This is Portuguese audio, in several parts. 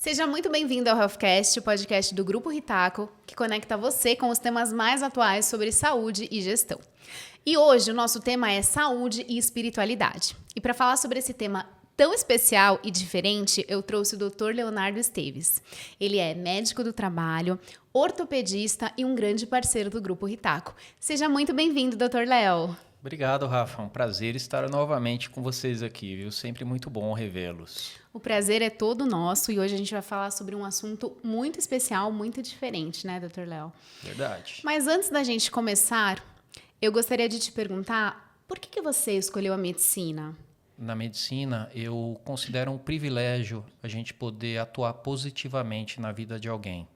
Seja muito bem-vindo ao HealthCast, o podcast do Grupo Ritaco, que conecta você com os temas mais atuais sobre saúde e gestão. E hoje o nosso tema é saúde e espiritualidade. E para falar sobre esse tema tão especial e diferente, eu trouxe o Dr. Leonardo Esteves. Ele é médico do trabalho, ortopedista e um grande parceiro do Grupo Ritaco. Seja muito bem-vindo, Dr. Léo. Obrigado, Rafa. É um prazer estar novamente com vocês aqui, viu? Sempre muito bom revê-los. O prazer é todo nosso e hoje a gente vai falar sobre um assunto muito especial, muito diferente, né, Dr. Léo? Verdade. Mas antes da gente começar, eu gostaria de te perguntar por que você escolheu a medicina? Na medicina, eu considero um privilégio a gente poder atuar positivamente na vida de alguém,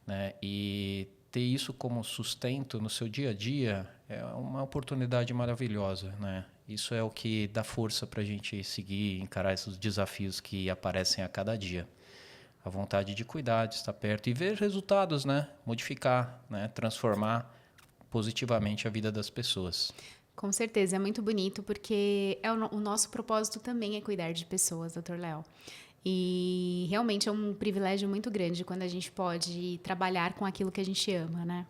né? E ter isso como sustento no seu dia a dia é uma oportunidade maravilhosa, né? Isso é o que dá força para a gente seguir, encarar esses desafios que aparecem a cada dia. A vontade de cuidar, de estar perto e ver resultados, né? Modificar, né? Transformar positivamente a vida das pessoas. Com certeza, é muito bonito porque o nosso propósito também é cuidar de pessoas, Dr. Léo. E realmente é um privilégio muito grande quando a gente pode trabalhar com aquilo que a gente ama, né?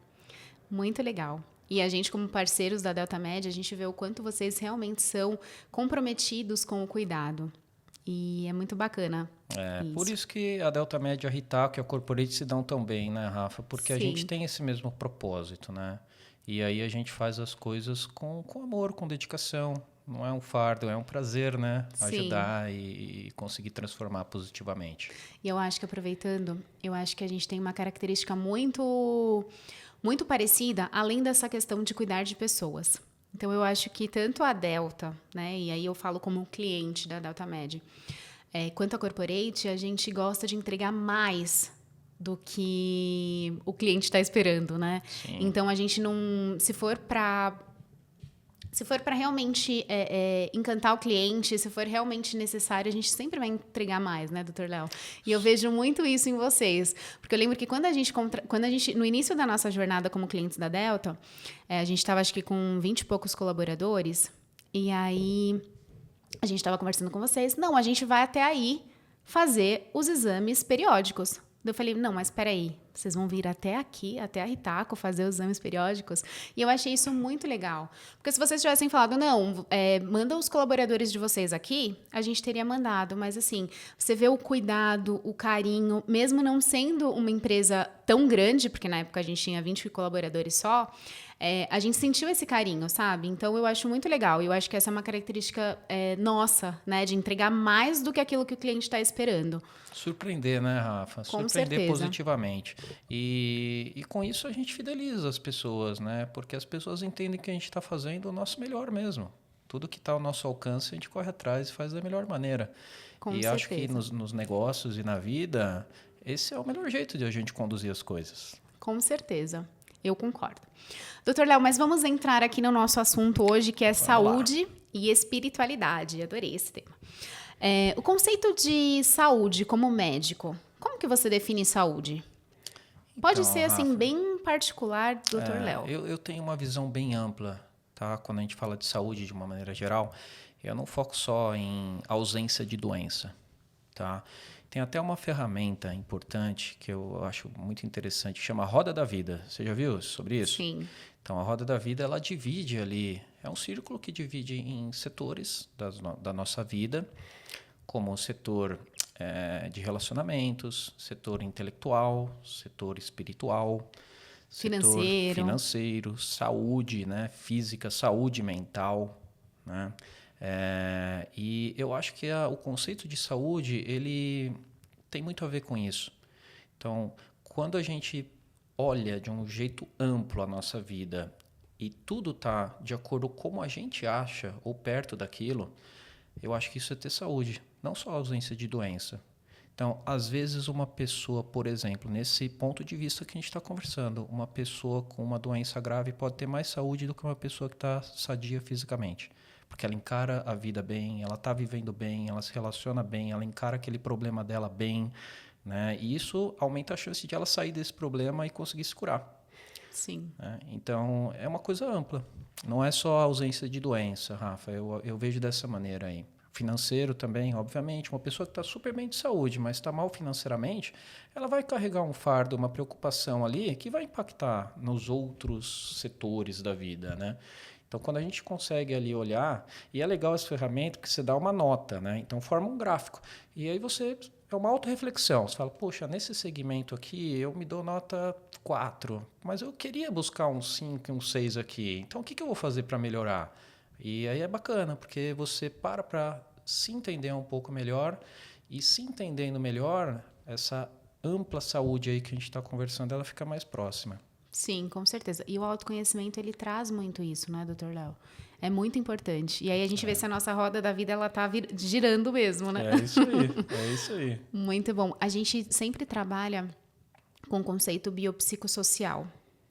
Muito legal. E a gente, como parceiros da Delta Med, a gente vê o quanto vocês realmente são comprometidos com o cuidado. E é muito bacana. Por isso que a Delta Med e a Ritaco e a Corporate se dão tão bem, né, Rafa? Porque a gente Sim. tem esse mesmo propósito, né? E aí a gente faz as coisas com amor, com dedicação. Não é um fardo, é um prazer, né? Sim. Ajudar e conseguir transformar positivamente. E eu acho que, aproveitando, eu acho que a gente tem uma característica muito parecida, além dessa questão de cuidar de pessoas. Então, eu acho que tanto a Delta, né, e aí eu falo como cliente da Delta Med, quanto a Corporate, a gente gosta de entregar mais do que o cliente está esperando, né? Sim. Então, a gente não... Se for para realmente encantar o cliente, se for realmente necessário, a gente sempre vai entregar mais, né, Dr. Léo? E eu vejo muito isso em vocês. Porque eu lembro que quando a gente no início da nossa jornada como clientes da Delta, a gente estava, acho que, com 20 e poucos colaboradores, e aí a gente estava conversando com vocês. Não, a gente vai até aí fazer os exames periódicos. Eu falei, não, mas espera aí, vocês vão vir até aqui, até a Ritaco, fazer os exames periódicos? E eu achei isso muito legal. Porque se vocês tivessem falado, não, manda os colaboradores de vocês aqui, a gente teria mandado. Mas assim, você vê o cuidado, o carinho, mesmo não sendo uma empresa tão grande, porque na época a gente tinha 20 colaboradores só, a gente sentiu esse carinho, sabe? Então, eu acho muito legal. Eu acho que essa é uma característica nossa, né? De entregar mais do que aquilo que o cliente está esperando. Surpreender, né, Rafa? Com Surpreender certeza. positivamente. E com isso a gente fideliza as pessoas, né? Porque as pessoas entendem que a gente está fazendo o nosso melhor mesmo. Tudo que está ao nosso alcance, a gente corre atrás e faz da melhor maneira. Com E acho que certeza. nos negócios e na vida, esse é o melhor jeito de a gente conduzir as coisas. Com certeza. Eu concordo. Doutor Léo, mas vamos entrar aqui no nosso assunto hoje, que é Vamos lá. saúde e espiritualidade. Adorei esse tema. O conceito de saúde como médico, como que você define saúde? Pode Então, ser, assim, Rafa, bem particular, doutor Léo. eu tenho uma visão bem ampla, tá? Quando a gente fala de saúde de uma maneira geral, eu não foco só em ausência de doença, tá? Tem até uma ferramenta importante que eu acho muito interessante, que chama Roda da Vida. Você já viu sobre isso? Sim. Então, a Roda da Vida, ela divide ali, é um círculo que divide em setores da nossa vida, como o setor de relacionamentos, setor intelectual, setor espiritual, setor Financeiro. financeiro, saúde, né, física, saúde mental, né? E eu acho que o conceito de saúde, ele tem muito a ver com isso. Então, quando a gente olha de um jeito amplo a nossa vida e tudo está de acordo com como a gente acha ou perto daquilo, eu acho que isso é ter saúde, não só a ausência de doença. Então, às vezes uma pessoa, por exemplo, nesse ponto de vista que a gente está conversando, uma pessoa com uma doença grave pode ter mais saúde do que uma pessoa que está sadia fisicamente. Porque ela encara a vida bem, ela está vivendo bem, ela se relaciona bem, ela encara aquele problema dela bem, né? E isso aumenta a chance de ela sair desse problema e conseguir se curar. Sim. Né? Então, é uma coisa ampla. Não é só a ausência de doença, Rafa. Eu vejo dessa maneira aí. financeiro também, obviamente. Uma pessoa que está super bem de saúde, mas está mal financeiramente, ela vai carregar um fardo, uma preocupação ali que vai impactar nos outros setores da vida, né? Então, quando a gente consegue ali olhar, e é legal essa ferramenta que você dá uma nota, né? Então, forma um gráfico. E aí você, é uma autorreflexão. Você fala, poxa, nesse segmento aqui eu me dou nota 4, mas eu queria buscar um 5, um 6 aqui. Então, o que eu vou fazer para melhorar? E aí é bacana, porque você para se entender um pouco melhor e se entendendo melhor, essa ampla saúde aí que a gente está conversando, ela fica mais próxima. Sim, com certeza. E o autoconhecimento, ele traz muito isso, né, doutor Léo? É muito importante. E aí a gente vê se a nossa roda da vida, ela tá girando mesmo, né? É isso aí, é isso aí. Muito bom. A gente sempre trabalha com o conceito biopsicossocial,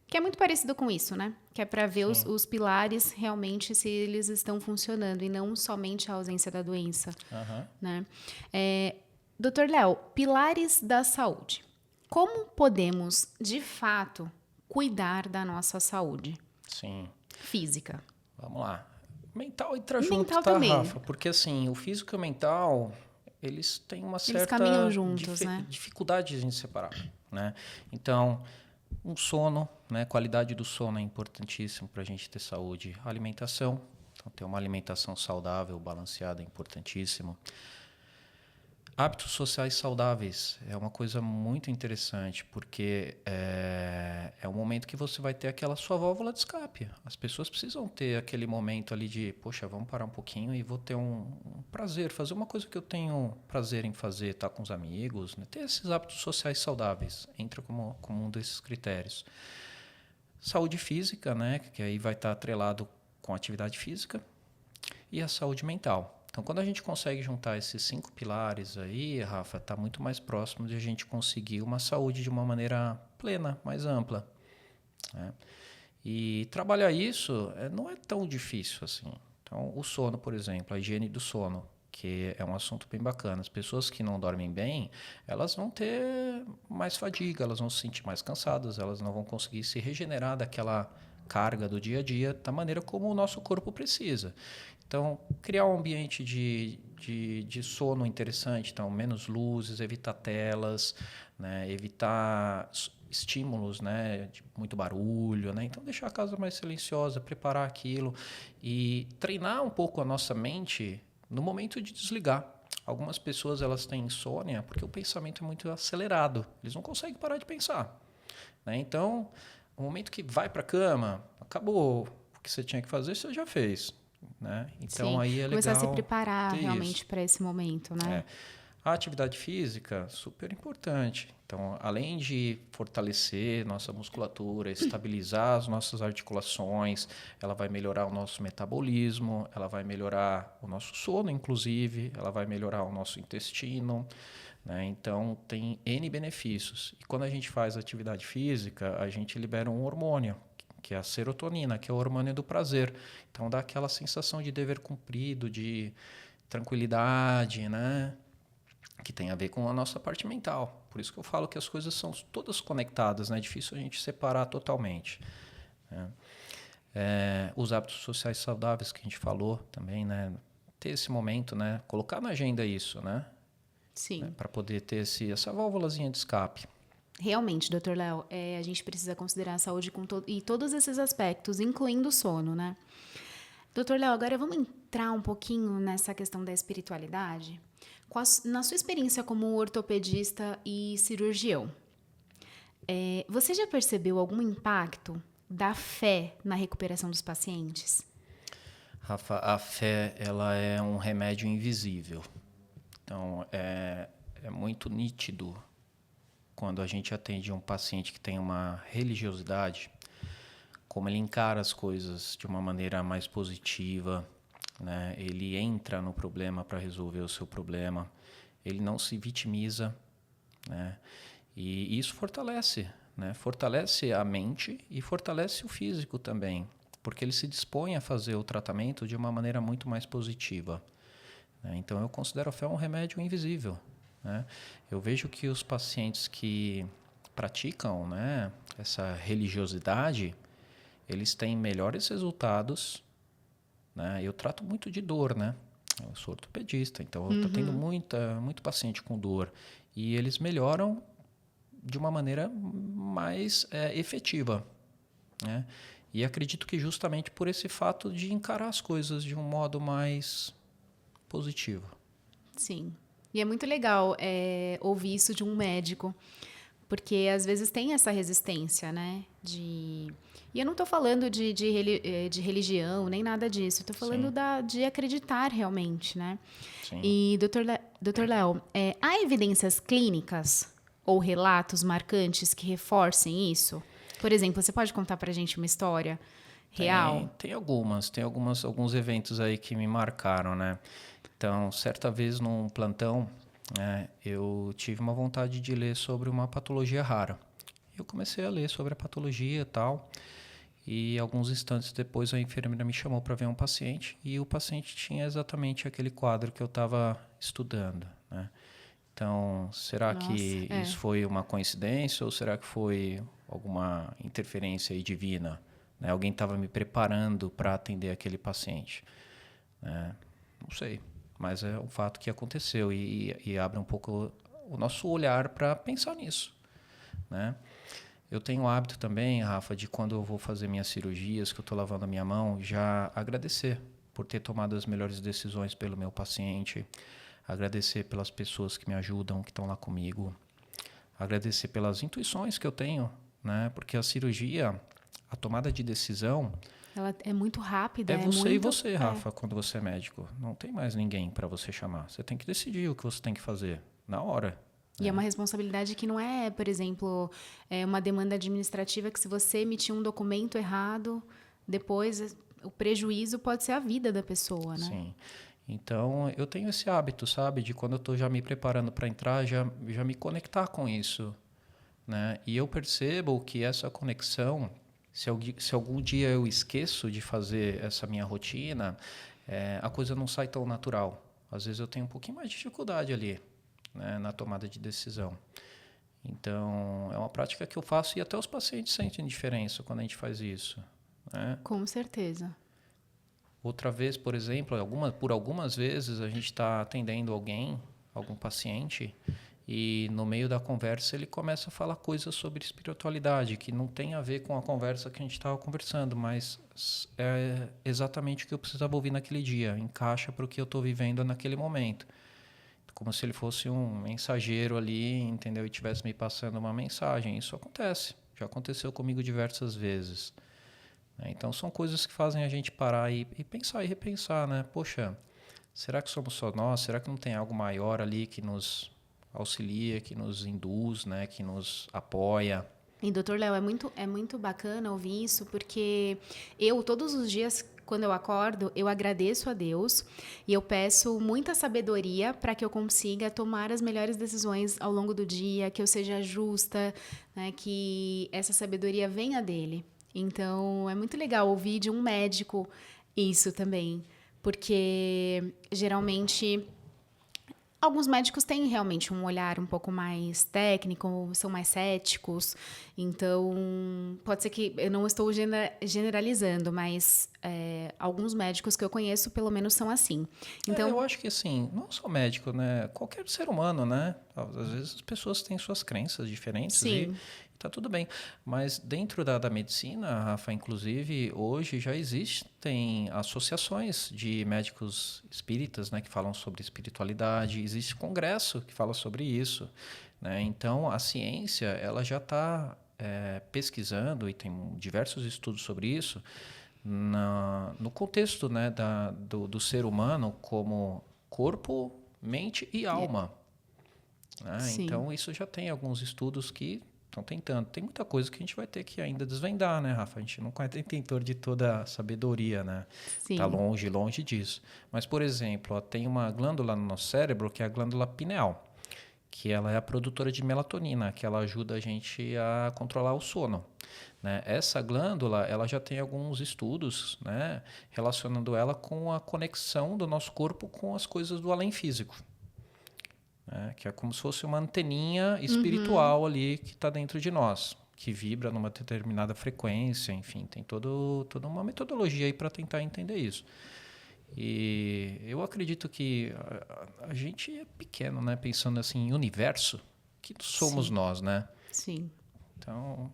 que é muito parecido com isso, né? Que é para ver os pilares realmente se eles estão funcionando e não somente a ausência da doença, né? Doutor Léo, pilares da saúde. Como podemos, de fato, cuidar da nossa saúde? Sim. Física. Vamos lá. Mental entra junto, Mental tá, também. Rafa? Porque assim, o físico e o mental, eles têm uma certa caminham juntos, né? dificuldade de a gente separar, né? Então, um sono, né? Qualidade do sono é importantíssimo para a gente ter saúde. A alimentação, então ter uma alimentação saudável, balanceada é importantíssimo. Hábitos sociais saudáveis é uma coisa muito interessante, porque é um momento que você vai ter aquela sua válvula de escape. As pessoas precisam ter aquele momento ali de, poxa, vamos parar um pouquinho e vou ter um prazer, fazer uma coisa que eu tenho prazer em fazer, estar com os amigos, né? Ter esses hábitos sociais saudáveis, entra como um desses critérios. Saúde física, né? Que aí vai estar atrelado com a atividade física, e a saúde mental. Então, quando a gente consegue juntar esses 5 pilares aí, Rafa, está muito mais próximo de a gente conseguir uma saúde de uma maneira plena, mais ampla, né? E trabalhar isso não é tão difícil assim. Então, o sono, por exemplo, a higiene do sono, que é um assunto bem bacana. As pessoas que não dormem bem, elas vão ter mais fadiga, elas vão se sentir mais cansadas, elas não vão conseguir se regenerar daquela carga do dia a dia da maneira como o nosso corpo precisa. Então, criar um ambiente de sono interessante, então menos luzes, evitar telas, né, evitar estímulos, né, de muito barulho, né, então deixar a casa mais silenciosa, preparar aquilo e treinar um pouco a nossa mente no momento de desligar. Algumas pessoas elas têm insônia porque o pensamento é muito acelerado, eles não conseguem parar de pensar, né? Então, o momento que vai para a cama, acabou o que você tinha que fazer, você já fez. Né? Então, Sim, aí é começar legal a se preparar realmente isso. para esse momento, né? A atividade física, super importante. Então, além de fortalecer nossa musculatura, estabilizar as nossas articulações, ela vai melhorar o nosso metabolismo, ela vai melhorar o nosso sono, inclusive, ela vai melhorar o nosso intestino, né? Então, tem N benefícios. E quando a gente faz atividade física, a gente libera um hormônio, que é a serotonina, que é o hormônio do prazer. Então, dá aquela sensação de dever cumprido, de tranquilidade, né? Que tem a ver com a nossa parte mental. Por isso que eu falo que as coisas são todas conectadas, né? É difícil a gente separar totalmente, né? Os hábitos sociais saudáveis que a gente falou também, né? Ter esse momento, né? Colocar na agenda isso, né? Sim. Né? Para poder ter essa válvulazinha de escape. Realmente, doutor Léo, a gente precisa considerar a saúde e todos esses aspectos, incluindo o sono, né? Doutor Léo, agora vamos entrar um pouquinho nessa questão da espiritualidade. Na sua experiência como ortopedista e cirurgião, você já percebeu algum impacto da fé na recuperação dos pacientes? Rafa, a fé ela é um remédio invisível. Então, é muito nítido quando a gente atende um paciente que tem uma religiosidade, como ele encara as coisas de uma maneira mais positiva, né? Ele entra no problema para resolver o seu problema, ele não se vitimiza, né? E isso fortalece, né? Fortalece a mente e fortalece o físico também, porque ele se dispõe a fazer o tratamento de uma maneira muito mais positiva, né? Então, eu considero a fé um remédio invisível, né? Eu vejo que os pacientes que praticam, né, essa religiosidade, eles têm melhores resultados, né? Eu trato muito de dor, né? Eu sou ortopedista, então eu estou tendo muito paciente com dor. E eles melhoram de uma maneira mais efetiva, né? E acredito que justamente por esse fato de encarar as coisas de um modo mais positivo. Sim. E é muito legal ouvir isso de um médico, porque às vezes tem essa resistência, né? E eu não estou falando de religião, nem nada disso. Estou falando de acreditar realmente, né? Sim. E, doutor Léo, há evidências clínicas ou relatos marcantes que reforcem isso? Por exemplo, você pode contar para a gente uma história real? Tem alguns eventos aí que me marcaram, né? Então, certa vez num plantão, né, eu tive uma vontade de ler sobre uma patologia rara. Eu comecei a ler sobre a patologia e tal, e alguns instantes depois a enfermeira me chamou para ver um paciente, e o paciente tinha exatamente aquele quadro que eu estava estudando, né? Então, será que isso foi uma coincidência ou será que foi alguma interferência aí divina? Né? Alguém estava me preparando para atender aquele paciente? Né? Não sei, mas é um fato que aconteceu e abre um pouco o nosso olhar para pensar nisso, né? Eu tenho o hábito também, Rafa, de quando eu vou fazer minhas cirurgias, que eu estou lavando a minha mão, já agradecer por ter tomado as melhores decisões pelo meu paciente, agradecer pelas pessoas que me ajudam, que estão lá comigo, agradecer pelas intuições que eu tenho, né? Porque a cirurgia, a tomada de decisão... Ela é muito rápida. É você e você, Rafa, quando você é médico. Não tem mais ninguém para você chamar. Você tem que decidir o que você tem que fazer na hora. E é uma responsabilidade que não é, por exemplo, uma demanda administrativa que se você emitir um documento errado, depois o prejuízo pode ser a vida da pessoa, né? Sim. Então, eu tenho esse hábito, sabe? De quando eu estou já me preparando para entrar, já me conectar com isso, né? E eu percebo que essa conexão, se algum dia eu esqueço de fazer essa minha rotina, a coisa não sai tão natural. Às vezes eu tenho um pouquinho mais de dificuldade ali, né, na tomada de decisão. Então, é uma prática que eu faço e até os pacientes sentem diferença quando a gente faz isso, né? Com certeza. Outra vez, por exemplo, por algumas vezes a gente está atendendo algum paciente, e no meio da conversa ele começa a falar coisas sobre espiritualidade, que não tem a ver com a conversa que a gente estava conversando, mas é exatamente o que eu precisava ouvir naquele dia, encaixa para o que eu estou vivendo naquele momento. Como se ele fosse um mensageiro ali, entendeu? E estivesse me passando uma mensagem. Isso acontece. Já aconteceu comigo diversas vezes. Então, são coisas que fazem a gente parar e pensar e repensar, né? Poxa, será que somos só nós? Será que não tem algo maior ali que nos auxilia, que nos induz, né? Que nos apoia? E, doutor Léo, é muito bacana ouvir isso, porque todos os dias, quando eu acordo, eu agradeço a Deus e eu peço muita sabedoria para que eu consiga tomar as melhores decisões ao longo do dia, que eu seja justa, né, que essa sabedoria venha dele. Então, é muito legal ouvir de um médico isso também, porque geralmente... Alguns médicos têm realmente um olhar um pouco mais técnico, são mais céticos. Então, pode ser que eu não estou generalizando, mas alguns médicos que eu conheço, pelo menos, são assim. Então, eu acho que assim, não só médico, né? Qualquer ser humano, né? Às vezes as pessoas têm suas crenças diferentes e tá tudo bem. Mas dentro da medicina, Rafa, inclusive, hoje já existem associações de médicos espíritas, né, que falam sobre espiritualidade. Existe congresso que fala sobre isso, né? Então, a ciência ela já está pesquisando e tem diversos estudos sobre isso no contexto, né, do ser humano como corpo, mente e alma. Né? Então, isso já tem alguns estudos que estão tentando. Tem muita coisa que a gente vai ter que ainda desvendar, né, Rafa? A gente não é detentor de toda a sabedoria, né? Está longe disso. Mas, por exemplo, tem uma glândula no nosso cérebro que é a glândula pineal, que ela é a produtora de melatonina, que ela ajuda a gente a controlar o sono. Né? Essa glândula ela já tem alguns estudos, né, relacionando ela com a conexão do nosso corpo com as coisas do além físico. Que é como se fosse uma anteninha espiritual ali que está dentro de nós, que vibra numa determinada frequência, enfim, tem toda uma metodologia aí para tentar entender isso. E eu acredito que a gente é pequeno, né? Pensando assim em universo, que somos Sim. nós, né? Sim. Então,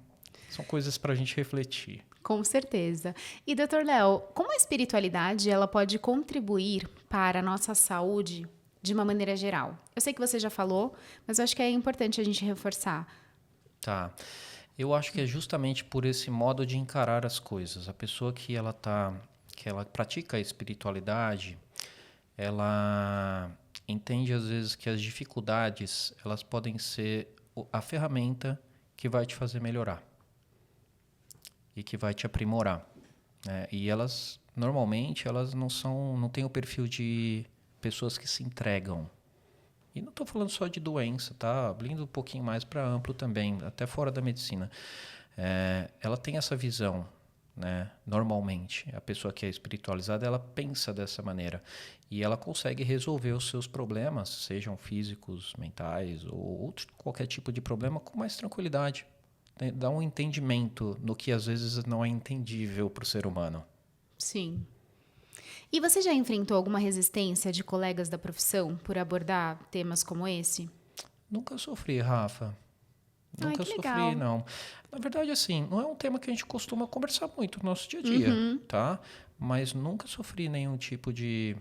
são coisas para a gente refletir. Com certeza. E, doutor Léo, como a espiritualidade ela pode contribuir para a nossa saúde de uma maneira geral? Eu sei que você já falou, mas eu acho que é importante a gente reforçar. Tá. Eu acho que é justamente por esse modo de encarar as coisas. A pessoa que ela pratica a espiritualidade, ela entende às vezes que as dificuldades, elas podem ser a ferramenta que vai te fazer melhorar e que vai te aprimorar, né? E elas normalmente elas não têm o perfil de pessoas que se entregam. E não estou falando só de doença, tá? Abrindo um pouquinho mais para amplo também, até fora da medicina. Ela tem essa visão, né? Normalmente, a pessoa que é espiritualizada, ela pensa dessa maneira. E ela consegue resolver os seus problemas, sejam físicos, mentais ou qualquer tipo de problema, com mais tranquilidade. Dá um entendimento no que às vezes não é entendível para o ser humano. Sim. E você já enfrentou alguma resistência de colegas da profissão por abordar temas como esse? Nunca sofri, Rafa. Ai, Nunca que sofri, legal. não. Na verdade, assim, não é um tema que a gente costuma conversar muito no nosso dia a dia, tá? Mas nunca sofri nenhum tipo de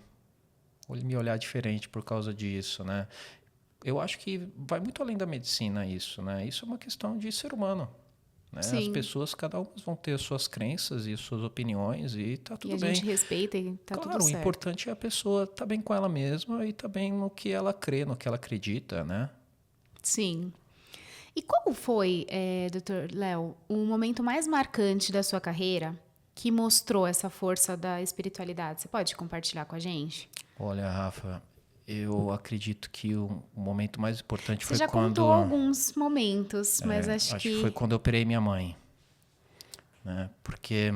me olhar diferente por causa disso, né? Eu acho que vai muito além da medicina isso, né? Isso é uma questão de ser humano, né? As Sim. pessoas, cada uma vão ter suas crenças e suas opiniões e tá E a tudo bem. gente respeita e tá tudo Claro, o certo. importante é a pessoa estar bem com ela mesma e estar bem no que ela crê, no que ela acredita, né? Sim. E qual foi, doutor Léo, o momento mais marcante da sua carreira que mostrou essa força da espiritualidade? Você pode compartilhar com a gente? Olha, Rafa, eu acredito que o momento mais importante Você foi já contou quando, alguns momentos, mas acho acho que foi que quando eu operei minha mãe, né? Porque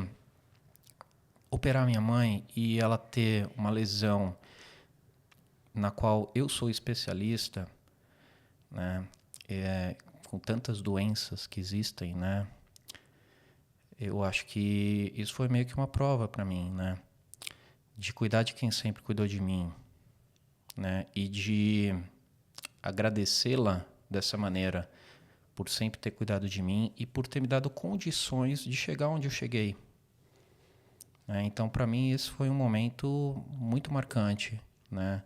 operar minha mãe e ela ter uma lesão na qual eu sou especialista, né? Com tantas doenças que existem, né? Eu acho que isso foi meio que uma prova para mim, né? De cuidar de quem sempre cuidou de mim, né? E de agradecê-la dessa maneira por sempre ter cuidado de mim e por ter me dado condições de chegar onde eu cheguei. Então, para mim, esse foi um momento muito marcante, né?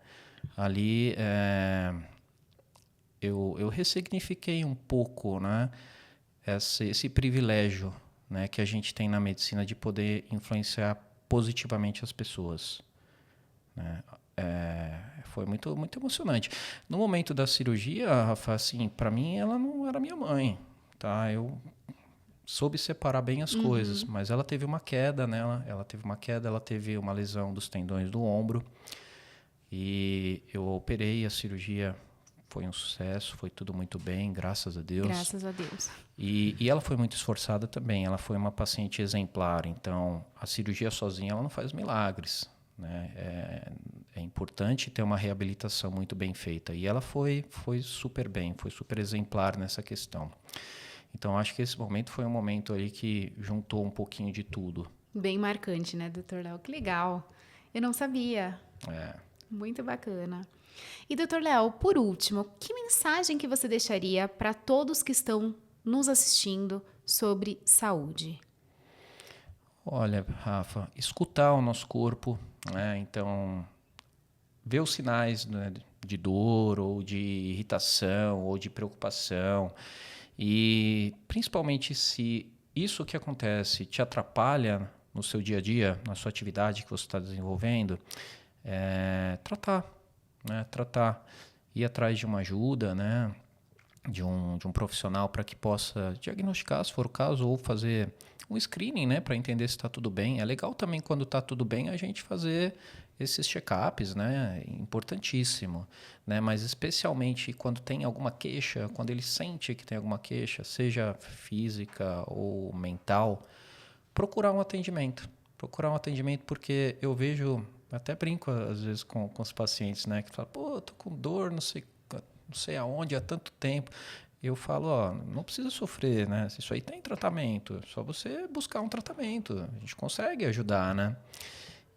Ali, eu ressignifiquei um pouco, né? Esse privilégio, né, que a gente tem na medicina de poder influenciar positivamente as pessoas, né? Foi muito, muito emocionante. No momento da cirurgia, Rafa, assim, para mim ela não era minha mãe, tá? Eu soube separar bem as coisas, mas ela teve uma queda nela, ela teve uma lesão dos tendões do ombro e eu operei, a cirurgia foi um sucesso, foi tudo muito bem, graças a Deus. graças a Deus. E ela foi muito esforçada também, ela foi uma paciente exemplar, então a cirurgia sozinha ela não faz milagres, né? É importante ter uma reabilitação muito bem feita e ela foi super bem, foi super exemplar nessa questão. Então acho que esse momento foi um momento ali que juntou um pouquinho de tudo. Bem marcante, né, doutor Léo? Que legal. Eu não sabia. É. Muito bacana. E, doutor Léo, por último, que mensagem que você deixaria para todos que estão nos assistindo sobre saúde? Olha, Rafa, escutar o nosso corpo, né? Então, ver os sinais, né, de dor ou de irritação ou de preocupação e principalmente se isso que acontece te atrapalha no seu dia a dia, na sua atividade que você está desenvolvendo, tratar, né? Tratar, ir atrás de uma ajuda, né? De um profissional para que possa diagnosticar, se for o caso, ou fazer um screening, né, para entender se está tudo bem. É legal também quando está tudo bem a gente fazer esses check-ups, né, importantíssimo, né, mas especialmente quando tem alguma queixa, quando ele sente que tem alguma queixa, seja física ou mental, procurar um atendimento. Procurar um atendimento porque eu vejo, até brinco às vezes com os pacientes, né, que falam, pô, eu tô com dor, não sei aonde há tanto tempo. Eu falo, ó, não precisa sofrer, né? Isso aí tem tratamento, é só você buscar um tratamento. A gente consegue ajudar, né?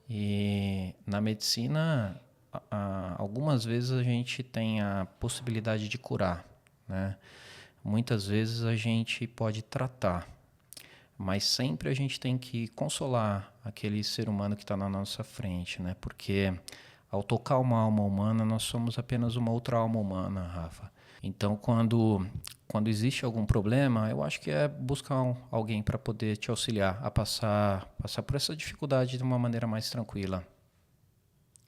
E na medicina, algumas vezes a gente tem a possibilidade de curar, né? Muitas vezes a gente pode tratar, mas sempre a gente tem que consolar aquele ser humano que está na nossa frente, né? Porque ao tocar uma alma humana, nós somos apenas uma outra alma humana, Rafa. Então, quando existe algum problema, eu acho que é buscar alguém para poder te auxiliar a passar por essa dificuldade de uma maneira mais tranquila.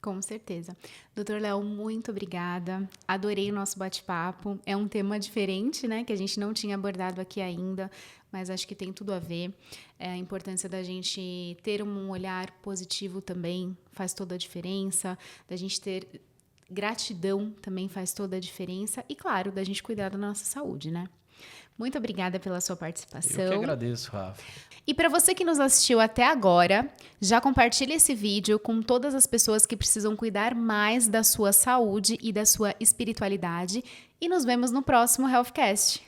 Com certeza. Doutor Léo, muito obrigada. Adorei o nosso bate-papo. É um tema diferente, né? Que a gente não tinha abordado aqui ainda, mas acho que tem tudo a ver. A importância da gente ter um olhar positivo também faz toda a diferença, da gente ter gratidão também faz toda a diferença e, claro, da gente cuidar da nossa saúde, né? Muito obrigada pela sua participação. Eu que agradeço, Rafa. E para você que nos assistiu até agora, já compartilhe esse vídeo com todas as pessoas que precisam cuidar mais da sua saúde e da sua espiritualidade. E nos vemos no próximo Healthcast.